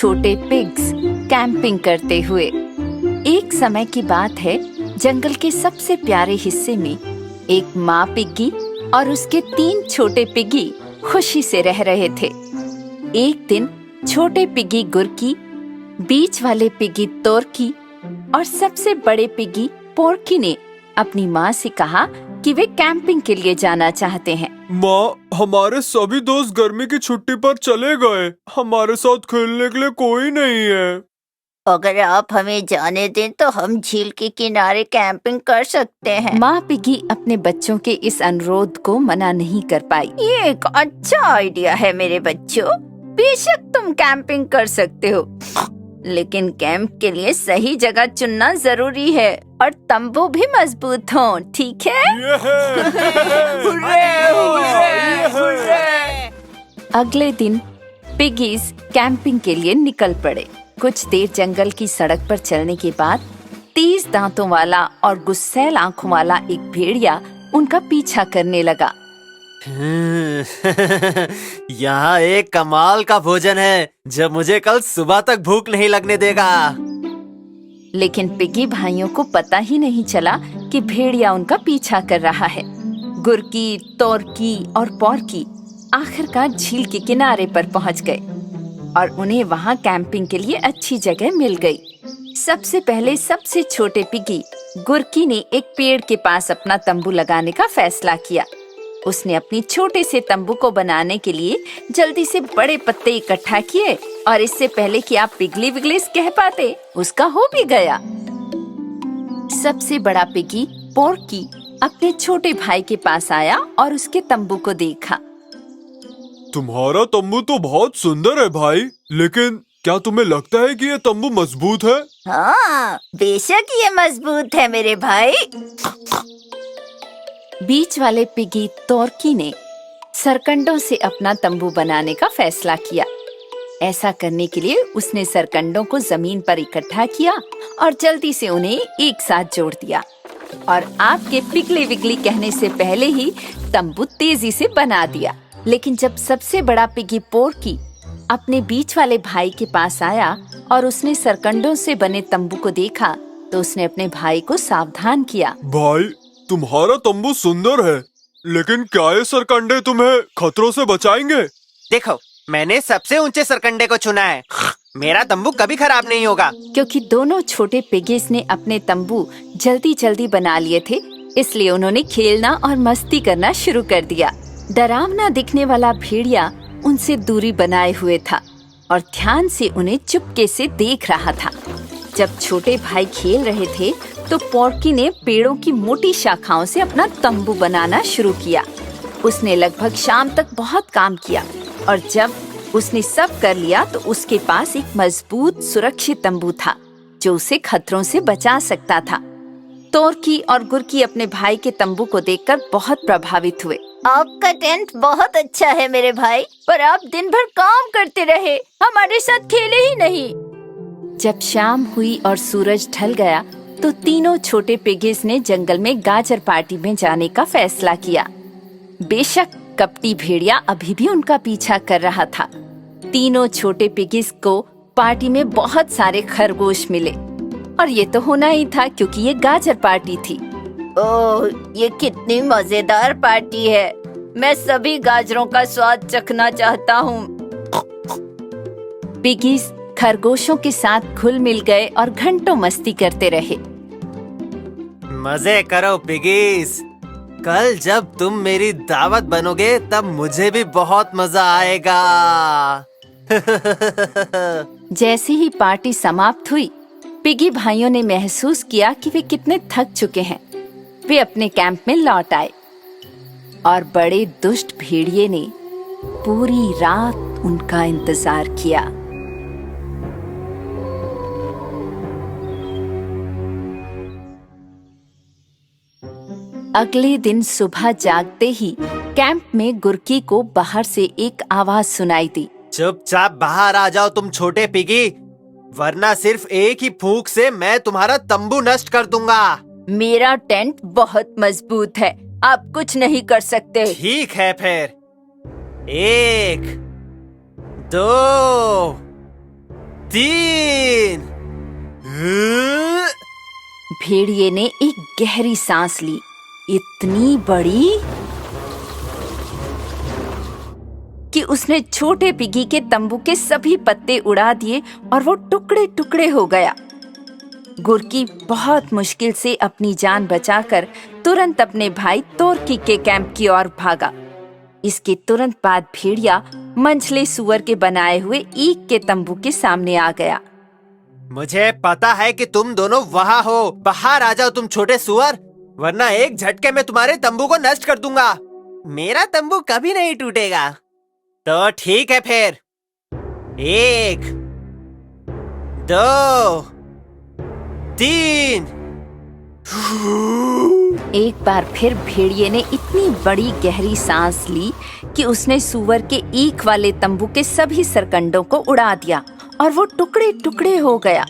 छोटे pigs camping करते हुए। एक समय की बात है, जंगल के सबसे प्यारे हिस्से में एक माँ पिग्गी और उसके 3 छोटे पिग्गी खुशी से रह रहे थे। एक दिन छोटे पिग्गी गुरकी, बीच वाले पिग्गी तोरकी और सबसे बड़े पिग्गी पोरकी ने अपनी माँ से कहा कि वे कैंपिंग के लिए जाना चाहते हैं। माँ, हमारे सभी दोस्त गर्मी की छुट्टी पर चले गए। हमारे साथ खेलने के लिए कोई नहीं है। अगर आप हमें जाने दें तो हम झील के किनारे कैंपिंग कर सकते हैं। माँ पिग्गी अपने बच्चों के इस अनुरोध को मना नहीं कर पाई। ये एक अच्छा आइडिया है मेरे बच्चों। बेशक तुम कैंपिंग कर सकते हो, लेकिन कैंप के लिए सही जगह चुनना जरूरी है और तंबू भी मजबूत हो, ठीक है? अगले दिन पिगीज कैंपिंग के लिए निकल पड़े। कुछ देर जंगल की सड़क पर चलने के बाद तेज दांतों वाला और गुस्सैल आंखों वाला एक भेड़िया उनका पीछा करने लगा। यहाँ एक कमाल का भोजन है जो मुझे कल सुबह तक भूख नहीं लगने देगा। लेकिन पिग्गी भाइयों को पता ही नहीं चला कि भेड़िया उनका पीछा कर रहा है। गुरकी, तोरकी और पोरकी आखिरकार झील के किनारे पर पहुंच गए और उन्हें वहां कैंपिंग के लिए अच्छी जगह मिल गई। सबसे पहले सबसे छोटे पिग्गी गुरकी ने एक पेड़ के पास अपना तंबू लगाने का फैसला किया। उसने अपनी छोटे से तंबू को बनाने के लिए जल्दी से बड़े पत्ते इकट्ठा किए और इससे पहले कि आप पिगली विगलिस कह पाते, उसका हो भी गया। सबसे बड़ा पिग्गी पोरकी अपने छोटे भाई के पास आया और उसके तंबू को देखा। तुम्हारा तंबू तो बहुत सुंदर है भाई, लेकिन क्या तुम्हें लगता है कि ये तंबू मजबूत है? हाँ, बेशक ये मजबूत है मेरे भाई। बीच वाले पिग्गी तोरकी ने सरकंडों से अपना तंबू बनाने का फैसला किया। ऐसा करने के लिए उसने सरकंडों को जमीन पर इकट्ठा किया और जल्दी से उन्हें एक साथ जोड़ दिया और आपके पिगली विगली कहने से पहले ही तंबू तेजी से बना दिया। लेकिन जब सबसे बड़ा पिग्गी पोरकी अपने बीच वाले भाई के पास आया और उसने सरकंडों से बने तंबू को देखा, तो उसने अपने भाई को सावधान किया। भाई, तुम्हारा तंबू सुंदर है, लेकिन क्या ये सरकंडे तुम्हें खतरों से बचाएंगे? देखो, मैंने सबसे ऊंचे सरकंडे को चुना है। मेरा तंबू कभी खराब नहीं होगा। क्योंकि दोनों छोटे पिगीज ने अपने तंबू जल्दी जल्दी बना लिए थे, इसलिए उन्होंने खेलना और मस्ती करना शुरू कर दिया। डरावना दिखने वाला भेड़िया उनसे दूरी बनाए हुए था और ध्यान से उन्हें चुपके से देख रहा था। जब छोटे भाई खेल रहे थे तो पोरकी ने पेड़ों की मोटी शाखाओं से अपना तंबू बनाना शुरू किया। उसने लगभग शाम तक बहुत काम किया और जब उसने सब कर लिया तो उसके पास एक मजबूत सुरक्षित तंबू था जो उसे खतरों से बचा सकता था। तोरकी और गुरकी अपने भाई के तंबू को देखकर बहुत प्रभावित हुए। आपका टेंट बहुत अच्छा है मेरे भाई, पर आप दिन भर काम करते रहे, हमारे साथ खेले ही नहीं। जब शाम हुई और सूरज ढल गया तो तीनों छोटे पिगीज ने जंगल में गाजर पार्टी में जाने का फैसला किया। बेशक कपटी भेड़िया अभी भी उनका पीछा कर रहा था। तीनों छोटे पिगीज को पार्टी में बहुत सारे खरगोश मिले और ये तो होना ही था क्योंकि ये गाजर पार्टी थी। ओह, ये कितनी मजेदार पार्टी है। मैं सभी गाजरों का स्वाद चखना चाहता हूँ। पिगीज खरगोशों के साथ घुल मिल गए और घंटों मस्ती करते रहे। मजे करो पिगीज। कल जब तुम मेरी दावत बनोगे तब मुझे भी बहुत मजा आएगा। जैसे ही पार्टी समाप्त हुई, पिगी भाइयों ने महसूस किया कि वे कितने थक चुके हैं। वे अपने कैंप में लौट आए और बड़े दुष्ट भेड़िए ने पूरी रात उनका इंतजार किया। अगले दिन सुबह जागते ही कैंप में गुरकी को बाहर से एक आवाज सुनाई दी। चुपचाप बाहर आ जाओ तुम छोटे पिगी, वरना सिर्फ एक ही फूंक से मैं तुम्हारा तंबू नष्ट कर दूंगा। मेरा टेंट बहुत मजबूत है, आप कुछ नहीं कर सकते। ठीक है फिर। 1, 2, 3। भेड़िए ने एक गहरी सांस ली, इतनी बड़ी कि उसने छोटे पिगी के तंबू के सभी पत्ते उड़ा दिए और वो टुकड़े टुकड़े हो गया। गुरकी बहुत मुश्किल से अपनी जान बचाकर तुरंत अपने भाई तोरकी के कैंप की ओर भागा। इसके तुरंत बाद भेड़िया मंझले सुअर के बनाए हुए ईख के तंबू के सामने आ गया। मुझे पता है कि तुम दोनों वहाँ हो। बाहर आ जाओ तुम छोटे सुअर, वरना एक झटके में तुम्हारे तंबू को नष्ट कर दूंगा। मेरा तंबू कभी नहीं टूटेगा। तो ठीक है फिर। 1, 2, 3। एक बार फिर भेड़िए ने इतनी बड़ी गहरी सांस ली कि उसने सुअर के ईख वाले तंबू के सभी सरकंडों को उड़ा दिया और वो टुकड़े टुकड़े हो गया।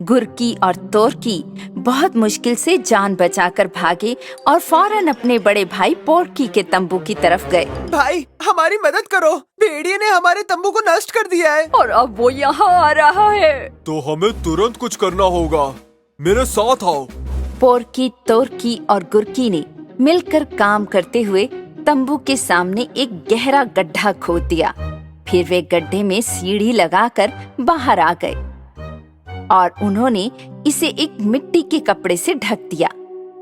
गुरकी और तोरकी बहुत मुश्किल से जान बचाकर भागे और फौरन अपने बड़े भाई पोरकी के तंबू की तरफ गए। भाई हमारी मदद करो, भेड़िए ने हमारे तंबू को नष्ट कर दिया है। और अब वो यहाँ आ रहा है। तो हमें तुरंत कुछ करना होगा। मेरे साथ आओ। पोरकी, तोरकी और गुरकी ने मिलकर काम करते हुए तंबू के सामने एक गहरा गड्ढा खोद दिया। फिर वे गड्ढे में सीढ़ी लगाकर बाहर आ गए और उन्होंने इसे एक मिट्टी के कपड़े से ढक दिया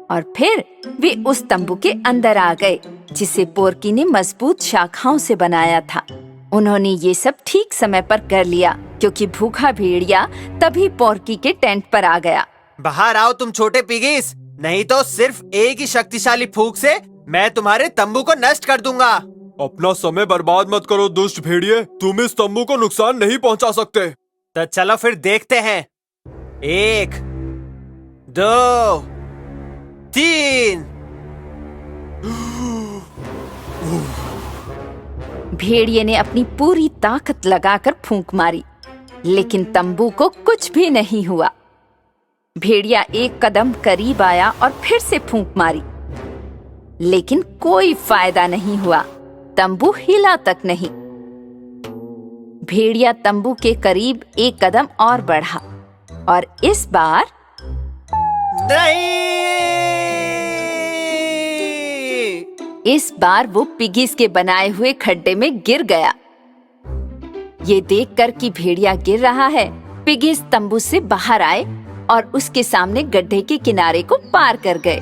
और फिर वे उस तंबू के अंदर आ गए जिसे पोरकी ने मजबूत शाखाओं से बनाया था। उन्होंने ये सब ठीक समय पर कर लिया क्योंकि भूखा भेड़िया तभी पोरकी के टेंट पर आ गया। बाहर आओ तुम छोटे पिगीस, नहीं तो सिर्फ एक ही शक्तिशाली फूंक से मैं तुम्हारे तंबू को नष्ट कर दूंगा। अपना समय बर्बाद मत करो दुष्ट भेड़िए, तुम इस तंबू को नुकसान नहीं पहुंचा सकते। तो चलो फिर देखते हैं। 1, 2, 3। भेड़िए ने अपनी पूरी ताकत लगाकर फूंक मारी, लेकिन तंबू को कुछ भी नहीं हुआ। भेड़िया एक कदम करीब आया और फिर से फूंक मारी, लेकिन कोई फायदा नहीं हुआ। तंबू हिला तक नहीं। भेड़िया तंबू के करीब एक कदम और बढ़ा और इस बार वो पिगीज के बनाए हुए खड्डे में गिर गया। ये देखकर कि भेड़िया गिर रहा है, पिगीज तंबू से बाहर आए और उसके सामने गड्ढे के किनारे को पार कर गए।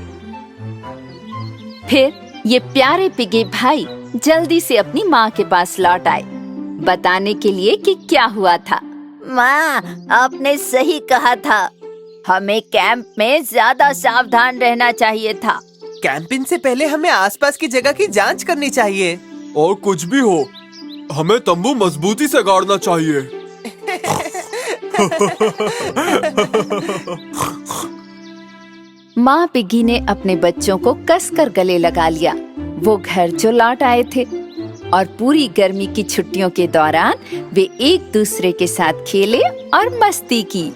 फिर ये प्यारे पिगी भाई जल्दी से अपनी माँ के पास लौट आए, बताने के लिए कि क्या हुआ था। माँ, आपने सही कहा था, हमें कैंप में ज्यादा सावधान रहना चाहिए था। कैंपिंग से पहले हमें आसपास की जगह की जांच करनी चाहिए। और कुछ भी हो, हमें तंबू मजबूती से गाड़ना चाहिए। माँ पिगी ने अपने बच्चों को कसकर गले लगा लिया। वो घर जो लौट आए थे और पूरी गर्मी की छुट्टियों के दौरान वे एक दूसरे के साथ खेले और मस्ती की।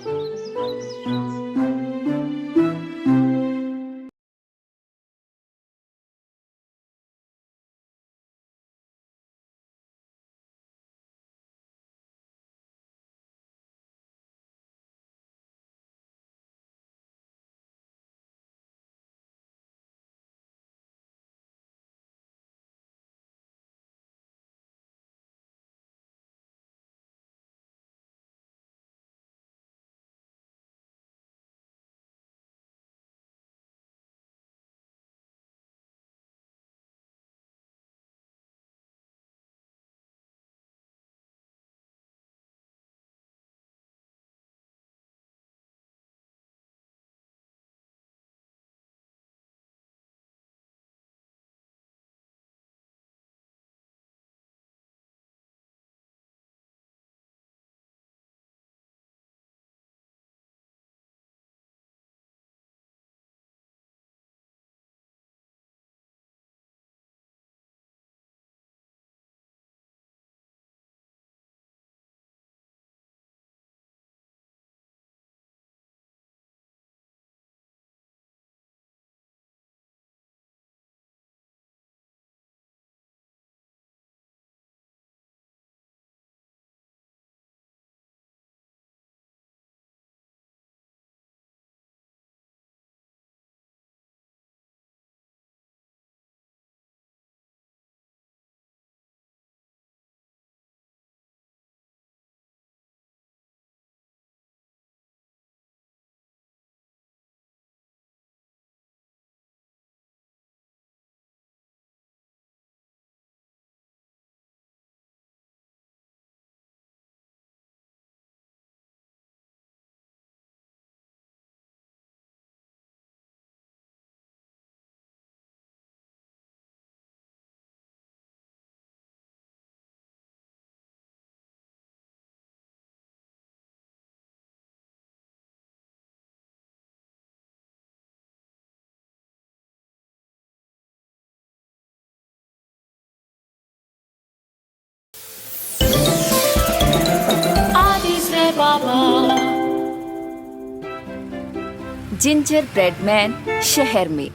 जिंजर ब्रेड मैन शहर में।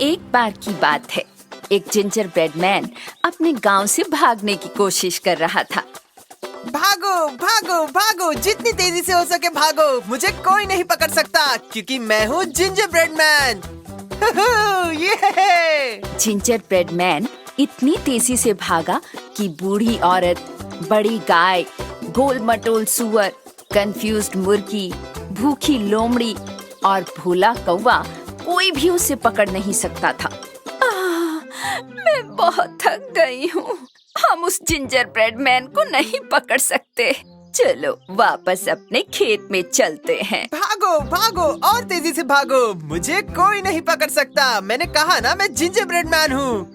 एक बार की बात है, एक जिंजर ब्रेड मैन अपने गांव से भागने की कोशिश कर रहा था। भागो भागो भागो, जितनी तेजी से हो सके भागो, मुझे कोई नहीं पकड़ सकता क्योंकि मैं हूँ जिंजर ब्रेड मैन। ये जिंजर ब्रेड मैन इतनी तेजी से भागा कि बूढ़ी औरत, बड़ी गाय, गोल मटोल सुअर, कंफ्यूज्ड मुर्गी, भूखी लोमड़ी और भूला कौवा कोई भी उसे पकड़ नहीं सकता था। मैं बहुत थक गई हूँ। हम उस जिंजर ब्रेड मैन को नहीं पकड़ सकते। चलो वापस अपने खेत में चलते हैं। भागो भागो और तेजी से भागो, मुझे कोई नहीं पकड़ सकता। मैंने कहा ना, मैं जिंजर ब्रेड मैन हूँ।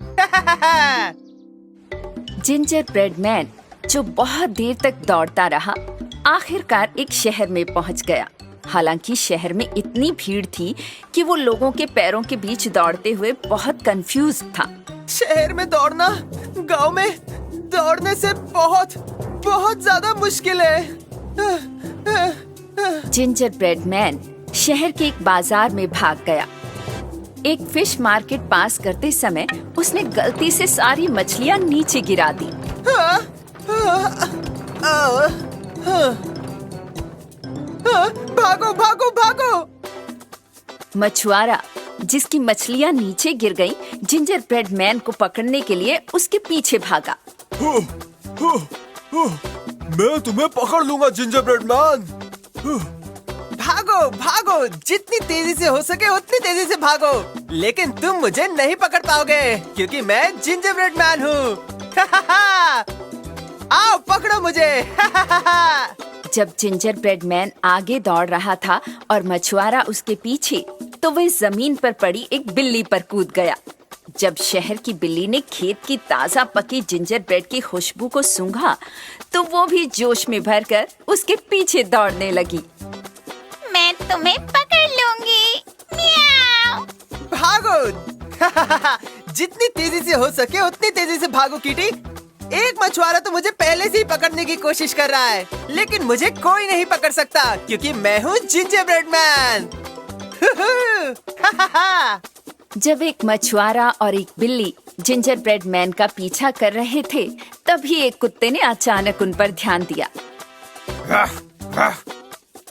जिंजर ब्रेड मैन जो बहुत देर तक दौड़ता रहा, आखिरकार एक शहर में पहुंच गया। हालांकि शहर में इतनी भीड़ थी कि वो लोगों के पैरों के बीच दौड़ते हुए बहुत कंफ्यूज था। शहर में दौड़ना गांव में दौड़ने से बहुत बहुत ज्यादा मुश्किल है। जिंजर ब्रेड मैन शहर के एक बाजार में भाग गया। एक फिश मार्केट पास करते समय उसने गलती से सारी मछलियां नीचे गिरा दी। भागो भागो भागो। मछुआरा जिसकी मछलियां नीचे गिर गईं, जिंजर ब्रेड मैन को पकड़ने के लिए उसके पीछे भागा। मैं तुम्हें पकड़ लूंगा जिंजर ब्रेड मैन। भागो भागो, जितनी तेजी से हो सके उतनी तेजी से भागो, लेकिन तुम मुझे नहीं पकड़ पाओगे क्योंकि मैं जिंजर ब्रेड मैन हूँ। आओ पकड़ो मुझे। जब जिंजर ब्रेड मैन आगे दौड़ रहा था और मछुआरा उसके पीछे, तो वह जमीन पर पड़ी एक बिल्ली पर कूद गया। जब शहर की बिल्ली ने खेत की ताजा पकी जिंजर ब्रेड की खुशबू को सूंघा, तो वो भी जोश में भरकर उसके पीछे दौड़ने लगी। मैं तुम्हें पकड़ लूंगी। म्याऊ। भागो। जितनी तेजी से हो सके उतनी तेजी से भागो कीटी। एक मछुआरा तो मुझे पहले से ही पकड़ने की कोशिश कर रहा है, लेकिन मुझे कोई नहीं पकड़ सकता क्योंकि मैं हूँ जिंजर ब्रेड मैन। जब एक मछुआरा और एक बिल्ली जिंजर ब्रेड मैन का पीछा कर रहे थे, तभी एक कुत्ते ने अचानक उन पर ध्यान दिया।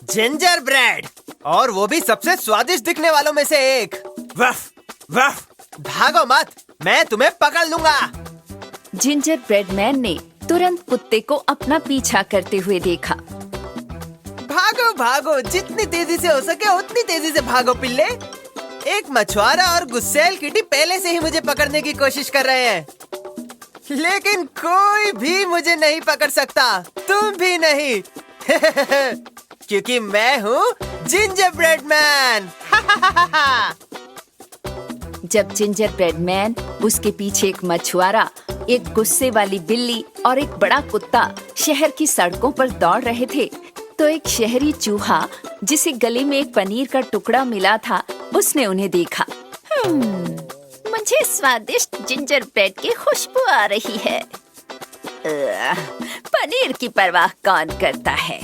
जिंजर ब्रेड, और वो भी सबसे स्वादिष्ट दिखने वालों में से एक। वफ, वफ, भागो मत, मैं तुम्हें पकड़ लूंगा। जिंजर ब्रेड मैन ने तुरंत कुत्ते को अपना पीछा करते हुए देखा। भागो भागो, जितनी तेजी से हो सके उतनी तेजी से भागो पिल्ले। एक मछुआरा और गुस्सैल किटी पहले से ही मुझे पकड़ने की कोशिश कर रहे हैं, लेकिन कोई भी मुझे नहीं पकड़ सकता, तुम भी नहीं। क्योंकि मैं हूँ जिंजर ब्रेड मैन। जब जिंजर ब्रेड मैन, उसके पीछे एक मछुआरा, एक गुस्से वाली बिल्ली और एक बड़ा कुत्ता शहर की सड़कों पर दौड़ रहे थे, तो एक शहरी चूहा जिसे गले में एक पनीर का टुकड़ा मिला था, उसने उन्हें देखा। मुझे स्वादिष्ट जिंजर ब्रेड की खुशबू आ रही है। पनीर की परवाह कौन करता है?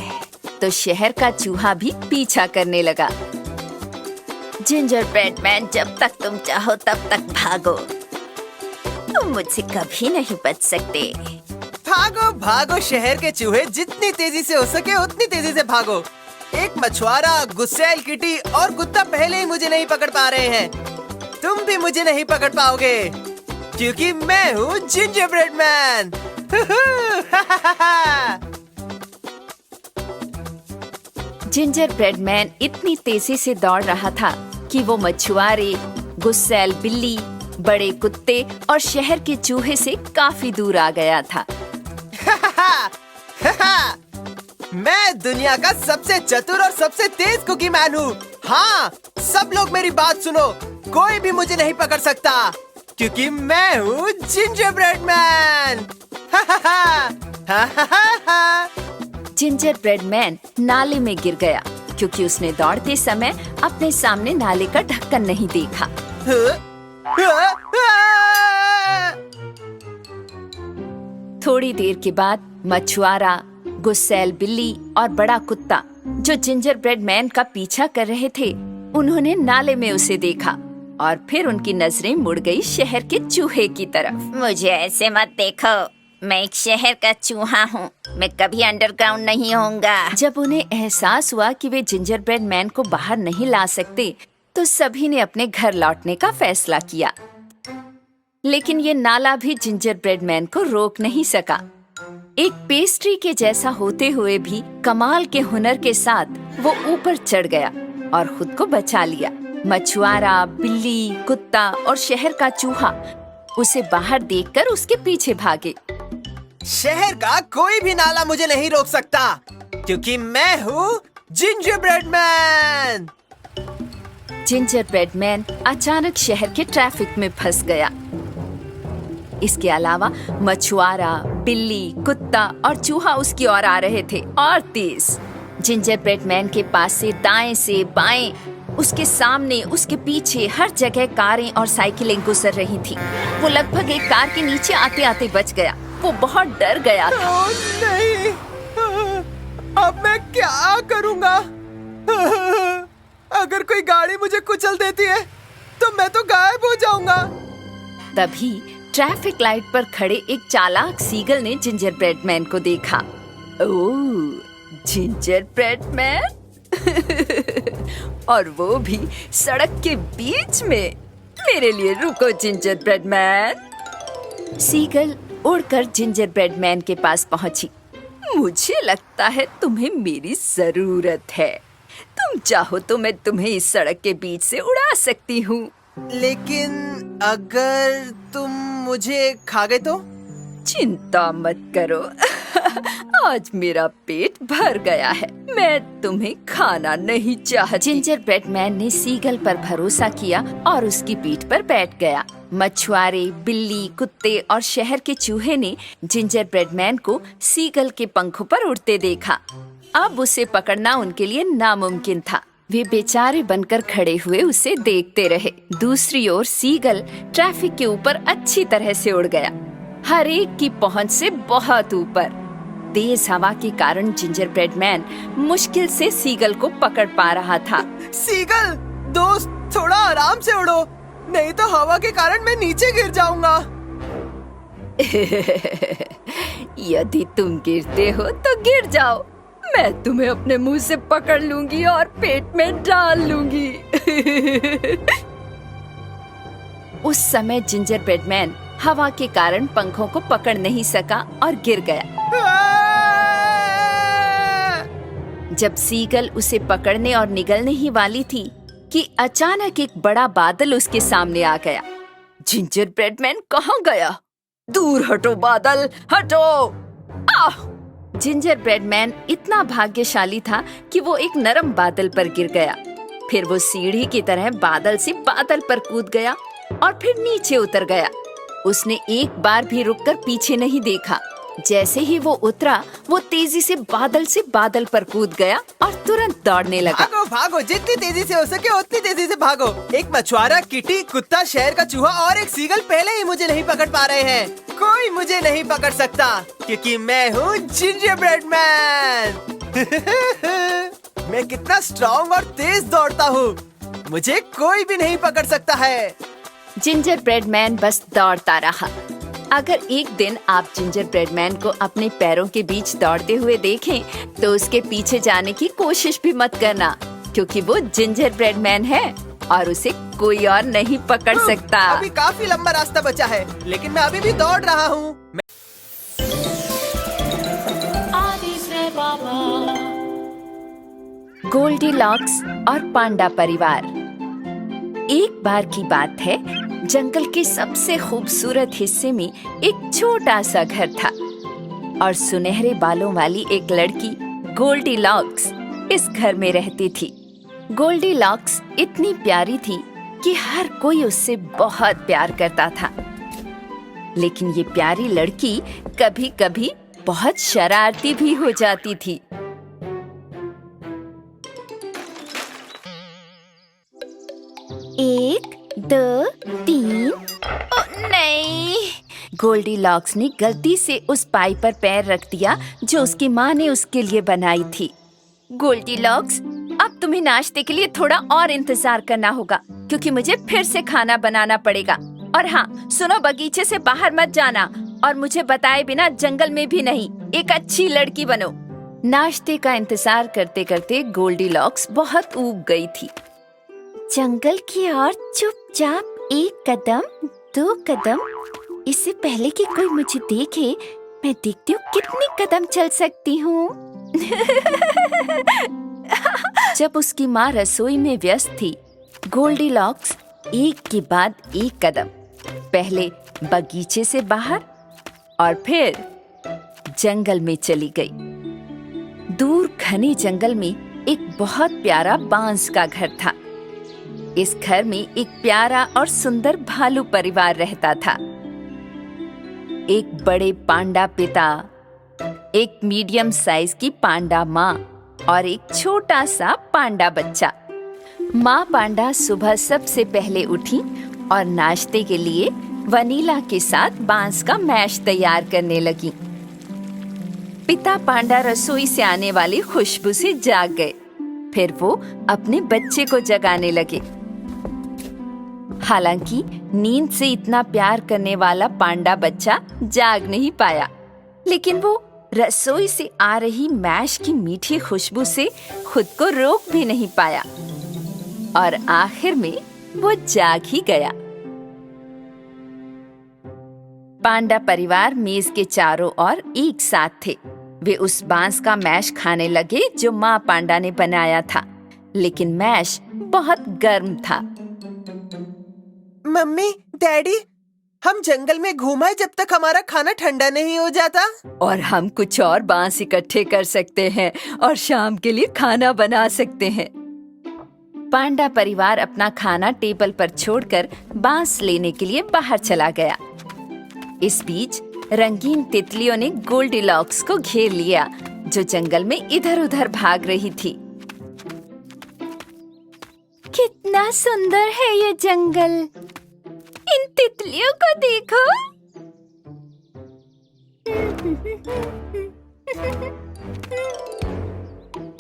तो शहर का चूहा भी पीछा करने लगा। जिंजर ब्रेड मैन, जब तक तुम चाहो तब तक भागो, तुम मुझसे कभी नहीं बच सकते। भागो भागो शहर के चूहे, जितनी तेजी से हो सके उतनी तेजी से भागो। एक मछुआरा, गुस्सैल किटी और कुत्ता पहले ही मुझे नहीं पकड़ पा रहे हैं, तुम भी मुझे नहीं पकड़ पाओगे क्योंकि मैं हूँ ginger bread man. Ginger bread man इतनी तेजी से दौड़ रहा था कि वो मछुआरे, गुस्सैल बिल्ली, बड़े कुत्ते और शहर के चूहे से काफी दूर आ गया था। मैं दुनिया का सबसे चतुर और सबसे तेज कुकी मैन हूँ। हाँ, सब लोग मेरी बात सुनो, कोई भी मुझे नहीं पकड़ सकता क्योंकि मैं हूँ ginger bread man. Ginger bread man नाले में गिर गया क्योंकि उसने दौड़ते समय अपने सामने नाले का ढक्कन नहीं देखा। थोड़ी देर के बाद मछुआरा, गुस्सैल बिल्ली और बड़ा कुत्ता जो जिंजर ब्रेड मैन का पीछा कर रहे थे, उन्होंने नाले में उसे देखा और फिर उनकी नजरें मुड़ गई शहर के चूहे की तरफ। मुझे ऐसे मत देखो, मैं एक शहर का चूहा हूँ, मैं कभी अंडरग्राउंड नहीं होऊंगा। जब उन्हें एहसास हुआ कि वे जिंजर ब्रेड मैन को बाहर नहीं ला सकते, तो सभी ने अपने घर लौटने का फैसला किया। लेकिन ये नाला भी जिंजर ब्रेड मैन को रोक नहीं सका। एक पेस्ट्री के जैसा होते हुए भी कमाल के हुनर के साथ वो ऊपर चढ़ गया और खुद को बचा लिया। मछुआरा, बिल्ली, कुत्ता और शहर का चूहा उसे बाहर देखकर उसके पीछे भागे। शहर का कोई भी नाला मुझे नहीं रोक सकता, क्योंकि मैं हूँ ginger bread man. Ginger bread man अचानक शहर के ट्रैफिक में फंस गया। इसके अलावा मछुआरा, बिल्ली, कुत्ता और चूहा उसकी ओर आ रहे थे और तेज। जिंजर ब्रेड मैन के पास से दाएं से बाएं, उसके सामने, उसके पीछे हर जगह कारें और साइकिलें गुजर रही थी। वो लगभग एक कार के नीचे आते आते बच गया। वो बहुत डर गया था। ओह नहीं, अब मैं क्या करूँगा? अगर कोई गाड़ी मुझे कुचल देती है तो मैं तो गायब हो जाऊंगा। तभी ट्रैफिक लाइट पर खड़े एक चालाक सीगल ने जिंजर ब्रेड मैन को देखा। ओह, जिंजर ब्रेड मैन और वो भी सड़क के बीच में। मेरे लिए रुको जिंजर ब्रेड मैन। सीगल उड़कर जिंजर ब्रेड मैन के पास पहुंची। मुझे लगता है तुम्हें मेरी जरूरत है। तुम चाहो तो मैं तुम्हें इस सड़क के बीच से उड़ा सकती हूँ। लेकिन अगर तुम मुझे खा गए तो? चिंता मत करो। आज मेरा पेट भर गया है। मैं तुम्हें खाना नहीं चाहती। जिंजर ब्रेड मैन ने सीगल पर भरोसा किया और उसकी पीठ पर बैठ गया। मछुआरे, बिल्ली, कुत्ते और शहर के चूहे ने जिंजर ब्रेड मैन को सीगल के पंखों पर उड़ते देखा। अब उसे पकड़ना उनके लिए नामुमकिन था। वे बेचारे बनकर खड़े हुए उसे देखते रहे। दूसरी ओर सीगल ट्रैफिक के ऊपर अच्छी तरह से उड़ गया, हर एक की पहुंच से बहुत ऊपर। तेज हवा के कारण जिंजर ब्रेड मैन मुश्किल से सीगल को पकड़ पा रहा था। सीगल दोस्त, थोड़ा आराम से उड़ो, नहीं तो हवा के कारण मैं नीचे गिर जाऊंगा। यदि तुम गिरते हो तो गिर जाओ, मैं तुम्हें अपने मुंह से पकड़ लूंगी और पेट में डाल लूंगी। उस समय जिंजर ब्रेड मैन हवा के कारण पंखों को पकड़ नहीं सका और गिर गया। जब सीगल उसे पकड़ने और निगलने ही वाली थी कि अचानक एक बड़ा बादल उसके सामने आ गया। जिंजर ब्रेड मैन कहाँ गया? दूर हटो बादल, हटो! आह! जिंजर ब्रेड मैन इतना भाग्यशाली था कि वो एक नरम बादल पर गिर गया। फिर वो सीढ़ी की तरह बादल से बादल पर कूद गया और फिर नीचे उतर गया। उसने एक बार भी रुककर पीछे नहीं देखा। जैसे ही वो उतरा, वो तेजी से बादल पर कूद गया और तुरंत दौड़ने लगा। भागो भागो, जितनी तेजी से हो सके उतनी तेजी से भागो। एक मछुआरा, किटी, कुत्ता, शहर का चूहा और एक सीगल पहले ही मुझे नहीं पकड़ पा रहे हैं। कोई मुझे नहीं पकड़ सकता, क्योंकि मैं हूँ जिंजर ब्रेड मैन। मैं कितना स्ट्रॉन्ग और तेज दौड़ता हूँ, मुझे कोई भी नहीं पकड़ सकता है। जिंजर ब्रेड मैन बस दौड़ता रहा। अगर एक दिन आप जिंजर ब्रेड मैन को अपने पैरों के बीच दौड़ते हुए देखें, तो उसके पीछे जाने की कोशिश भी मत करना, क्योंकि वो जिंजर ब्रेड मैन है और उसे कोई और नहीं पकड़ सकता। अभी काफी लंबा रास्ता बचा है, लेकिन मैं अभी भी दौड़ रहा हूँ। गोल्डीलॉक्स और पांडा परिवार। एक बार की बात है, जंगल के सबसे खूबसूरत हिस्से में एक छोटा सा घर था और सुनहरे बालों वाली एक लड़की गोल्डीलॉक्स इस घर में रहती थी। गोल्डीलॉक्स इतनी प्यारी थी कि हर कोई उससे बहुत प्यार करता था। लेकिन ये प्यारी लड़की कभी-कभी बहुत शरारती भी हो जाती थी। एक, दो, तीन। ओ नहीं! गोल्डीलॉक्स ने गलती से उस पाई पर पैर रख दिया जो उसकी माँ ने उसके लिए बनाई थी। गोल्डीलॉक्स, अब तुम्हें नाश्ते के लिए थोड़ा और इंतजार करना होगा क्योंकि मुझे फिर से खाना बनाना पड़ेगा। और हाँ सुनो, बगीचे से बाहर मत जाना और मुझे बताए बिना जंगल में भी नहीं। एक अच्छी लड़की बनो। नाश्ते का इंतजार करते करते गोल्डीलॉक्स बहुत ऊब गई थी। जंगल की ओर चुपचाप 1 कदम 2 कदम, इससे पहले कि कोई मुझे देखे मैं देखती हूँ कितने कदम चल सकती हूँ। जब उसकी माँ रसोई में व्यस्त थी, गोल्डीलॉक्स एक के बाद एक कदम, पहले बगीचे से बाहर और फिर जंगल में चली गई। दूर घने जंगल में एक बहुत प्यारा बांस का घर था। इस घर में एक प्यारा और सुंदर भालू परिवार रहता था। एक बड़े पांडा पिता, एक मीडियम साइज की पांडा माँ और एक छोटा सा पांडा बच्चा। माँ पांडा सुबह सबसे पहले उठी और नाश्ते के लिए वनीला के साथ बांस का मैश तैयार करने लगी। पिता पांडा रसोई से आने वाली खुशबू से जाग गए। फिर वो अपने बच्चे को जगाने लगे। हालांकि नींद से इतना प्यार करने वाला पांडा बच्चा जाग नहीं पाया, लेकिन वो रसोई से आ रही मैश की मीठी खुशबू से खुद को रोक भी नहीं पाया और आखिर में वो जाग ही गया। पांडा परिवार मेज के चारों ओर एक साथ थे। वे उस बांस का मैश खाने लगे जो माँ पांडा ने बनाया था, लेकिन मैश बहुत गर्म था। मम्मी, डैडी, हम जंगल में घूमाए जब तक हमारा खाना ठंडा नहीं हो जाता। और हम कुछ और बांस इकट्ठे कर सकते हैं और शाम के लिए खाना बना सकते हैं। पांडा परिवार अपना खाना टेबल पर छोड़कर बांस लेने के लिए बाहर चला गया। इस बीच रंगीन तितलियों ने गोल्डीलॉक्स को घेर लिया, जो जंगल में इधर-उधर भाग रही थी। कितना सुंदर है ये जंगल! इन तितलियों को देखो।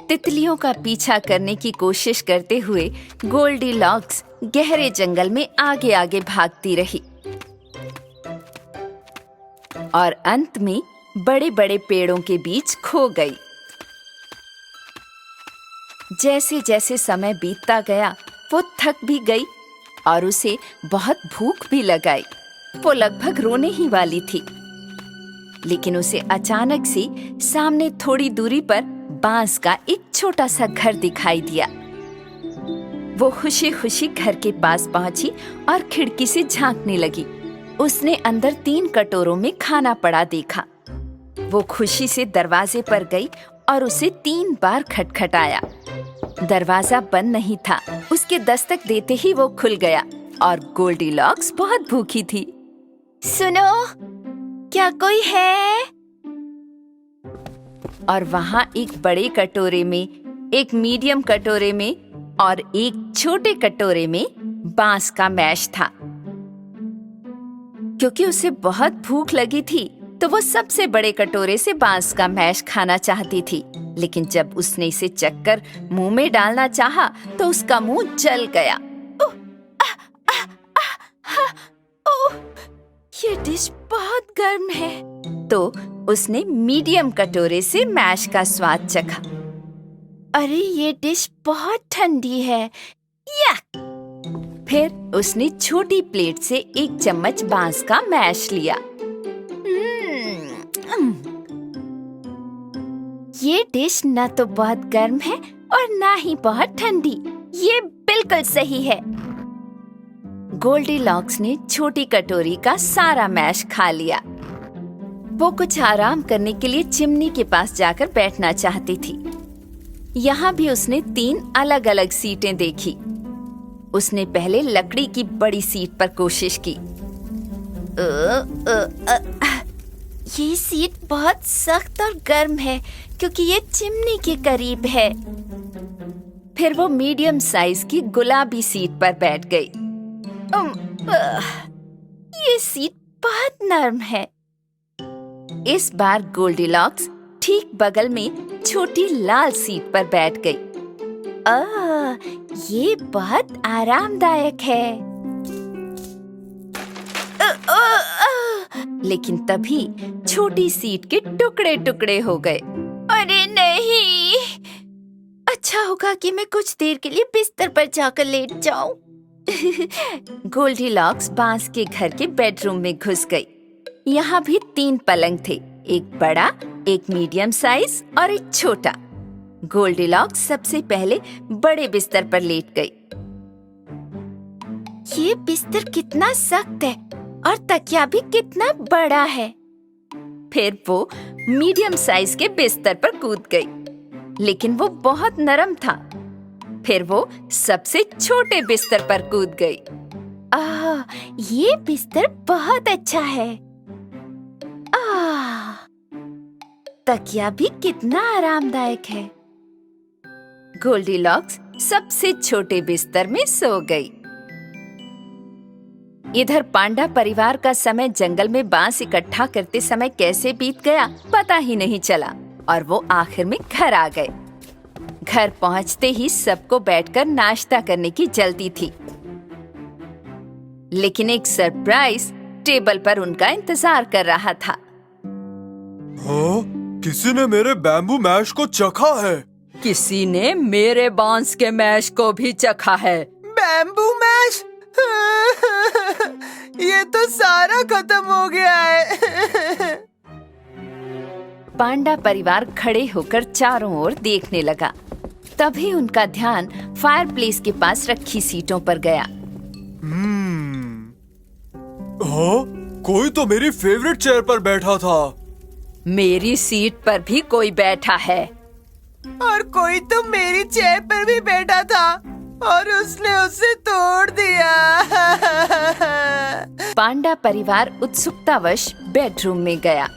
तितलियों का पीछा करने की कोशिश करते हुए गोल्डीलॉक्स गहरे जंगल में आगे आगे भागती रही और अंत में बड़े बड़े पेड़ों के बीच खो गई। जैसे जैसे समय बीतता गया, वो थक भी गई और उसे बहुत भूख भी लगाई। वो लगभग रोने ही वाली थी, लेकिन उसे अचानक से सामने थोड़ी दूरी पर बांस का एक छोटा सा घर दिखाई दिया। वो खुशी खुशी घर के पास पहुंची और खिड़की से झांकने लगी। उसने अंदर 3 कटोरों में खाना पड़ा देखा। वो खुशी से दरवाजे पर गई और उसे 3 बार खटखटाया। दरवाजा बंद नहीं था। उसके दस्तक देते ही वो खुल गया और गोल्डीलॉक्स बहुत भूखी थी। सुनो, क्या कोई है? और वहाँ एक बड़े कटोरे में, एक मीडियम कटोरे में और एक छोटे कटोरे में बांस का मैश था। क्योंकि उसे बहुत भूख लगी थी, तो वो सबसे बड़े कटोरे से बांस का मैश खाना चाहती थी। लेकिन जब उसने इसे चखकर मुंह में डालना चाहा, तो उसका मुंह जल गया। ये डिश बहुत गर्म है। तो उसने मीडियम कटोरे से मैश का स्वाद चखा। अरे, ये डिश बहुत ठंडी है। यक! फिर उसने छोटी प्लेट से 1 चम्मच बांस का मैश लिया। ये डिश न तो बहुत गर्म है और ना ही बहुत ठंडी। ये बिल्कुल सही है। गोल्डीलॉक्स ने छोटी कटोरी का सारा मैश खा लिया। वो कुछ आराम करने के लिए चिमनी के पास जाकर बैठना चाहती थी। यहाँ भी उसने 3 अलग-अलग सीटें देखी। उसने पहले लकड़ी की बड़ी सीट पर कोशिश की। ये सीट बहुत सख्त और गर्म है क्योंकि ये चिमनी के करीब है। फिर वो मीडियम साइज की गुलाबी सीट पर बैठ गई। ये सीट बहुत नरम है। इस बार गोल्डीलॉक्स ठीक बगल में छोटी लाल सीट पर बैठ गई। ये बहुत आरामदायक है। लेकिन तभी छोटी सीट के टुकड़े टुकड़े हो गए। अरे नहीं, अच्छा होगा कि मैं कुछ देर के लिए बिस्तर पर जाकर लेट जाऊं। गोल्डीलॉक्स बांस के घर के बेडरूम में घुस गई। यहाँ भी 3 पलंग थे, एक बड़ा, एक मीडियम साइज और एक छोटा। गोल्डीलॉक्स सबसे पहले बड़े बिस्तर पर लेट गई। ये बिस्तर कितना सख्त है और तकिया भी कितना बड़ा है। फिर वो मीडियम साइज के बिस्तर पर कूद गई, लेकिन वो बहुत नरम था। फिर वो सबसे छोटे बिस्तर पर कूद गई। ये बिस्तर बहुत अच्छा है। तकिया भी कितना आरामदायक है। गोल्डीलॉक्स सबसे छोटे बिस्तर में सो गई। इधर पांडा परिवार का समय जंगल में बांस इकट्ठा करते समय कैसे बीत गया पता ही नहीं चला और वो आखिर में घर आ गए। घर पहुंचते ही सबको बैठकर नाश्ता करने की जल्दी थी, लेकिन एक सरप्राइज टेबल पर उनका इंतजार कर रहा था। हाँ? किसी ने मेरे बैम्बू मैश को चखा है। किसी ने मेरे बांस के मैश को भी चखा है। Bamboo mash? ये तो सारा खत्म हो गया है। पांडा परिवार खड़े होकर चारों ओर देखने लगा। तभी उनका ध्यान फायरप्लेस के पास रखी सीटों पर गया। हाँ? कोई तो मेरी फेवरेट चेयर पर बैठा था। मेरी सीट पर भी कोई बैठा है। और कोई तो मेरी चेयर पर भी बैठा था और उसने उसे तोड़ दिया। पांडा परिवार उत्सुकतावश बेडरूम में गया।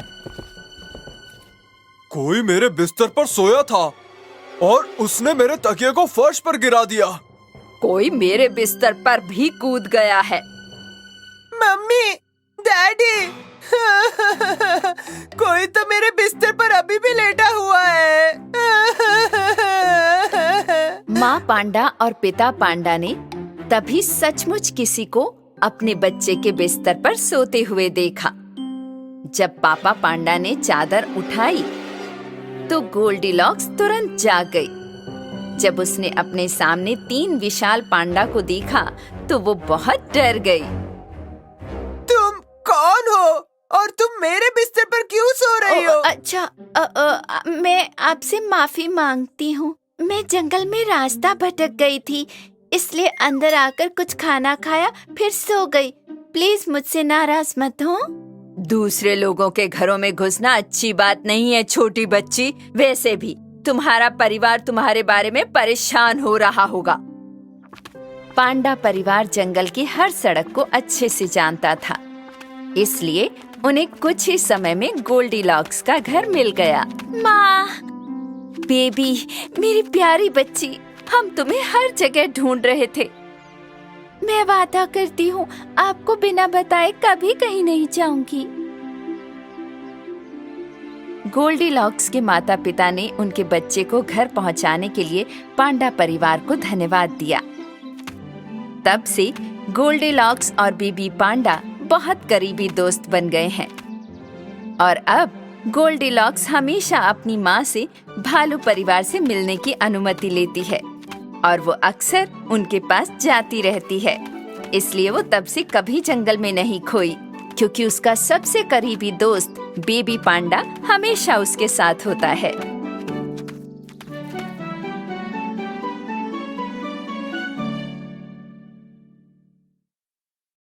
कोई मेरे बिस्तर पर सोया था और उसने मेरे तकिए को फर्श पर गिरा दिया। कोई मेरे बिस्तर पर भी कूद गया है। मम्मी, डैडी, कोई तो मेरे बिस्तर पर अभी भी लेटा हुआ है। माँ पांडा और पिता पांडा ने तभी सचमुच किसी को अपने बच्चे के बिस्तर पर सोते हुए देखा। जब पापा पांडा ने चादर उठाई तो गोल्डीलॉक्स तुरंत जाग गई। जब उसने अपने सामने 3 विशाल पांडा को देखा तो वो बहुत डर गई। तुम कौन हो और तुम मेरे बिस्तर पर क्यों सो रही हो? अच्छा, मैं आपसे माफी मांगती हूँ। मैं जंगल में रास्ता भटक गई थी, इसलिए अंदर आकर कुछ खाना खाया फिर सो गई। प्लीज मुझसे नाराज मत हो। दूसरे लोगों के घरों में घुसना अच्छी बात नहीं है छोटी बच्ची। वैसे भी तुम्हारा परिवार तुम्हारे बारे में परेशान हो रहा होगा। पांडा परिवार जंगल की हर सड़क को अच्छे से जानता था, इसलिए उन्हें कुछ ही समय में गोल्डीलॉक्स का घर मिल गया। माँ, बेबी, मेरी प्यारी बच्ची, हम तुम्हें हर जगह ढूंढ रहे थे। मैं वादा करती हूँ आपको बिना बताए कभी कहीं नहीं जाऊंगी। गोल्डीलॉक्स के माता पिता ने उनके बच्चे को घर पहुंचाने के लिए पांडा परिवार को धन्यवाद दिया। तब से गोल्डीलॉक्स और बेबी पांडा बहुत करीबी दोस्त बन गए हैं और अब गोल्डीलॉक्स हमेशा अपनी माँ से भालू परिवार से मिलने की अनुमति लेती है और वो अक्सर उनके पास जाती रहती है। इसलिए वो तब से कभी जंगल में नहीं खोई, क्योंकि उसका सबसे करीबी दोस्त बेबी पांडा हमेशा उसके साथ होता है।